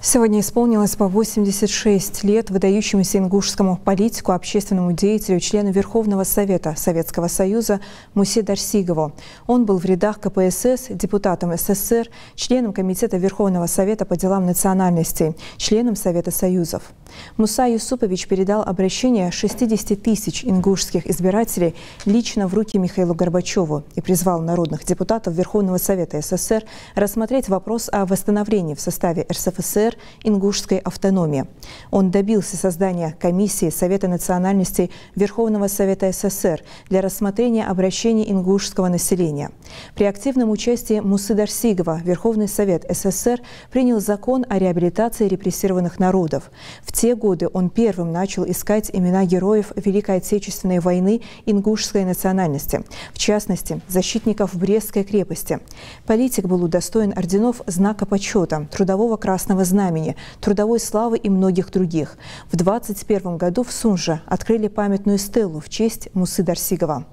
Сегодня исполнилось по 86 лет выдающемуся ингушскому политику, общественному деятелю, члену Верховного Совета Советского Союза Мусе Дарсигову. Он был в рядах КПСС, депутатом СССР, членом Комитета Верховного Совета по делам национальностей, членом Совета Союзов. Муса Юсупович передал обращение 60 тысяч ингушских избирателей лично в руки Михаилу Горбачеву и призвал народных депутатов Верховного Совета СССР рассмотреть вопрос о восстановлении в составе РСФСР ингушской автономии. Он добился создания комиссии Совета национальностей Верховного Совета СССР для рассмотрения обращений ингушского населения. При активном участии Мусы Дарсигова Верховный Совет СССР принял закон о реабилитации репрессированных народов. В те годы он первым начал искать имена героев Великой Отечественной войны ингушской национальности, в частности, защитников Брестской крепости. Политик был удостоен орденов Знака почета, Трудового Красного Знамени, Трудовой Славы и многих других. В 2021 году в Сунже открыли памятную стелу в честь Мусы Дарсигова.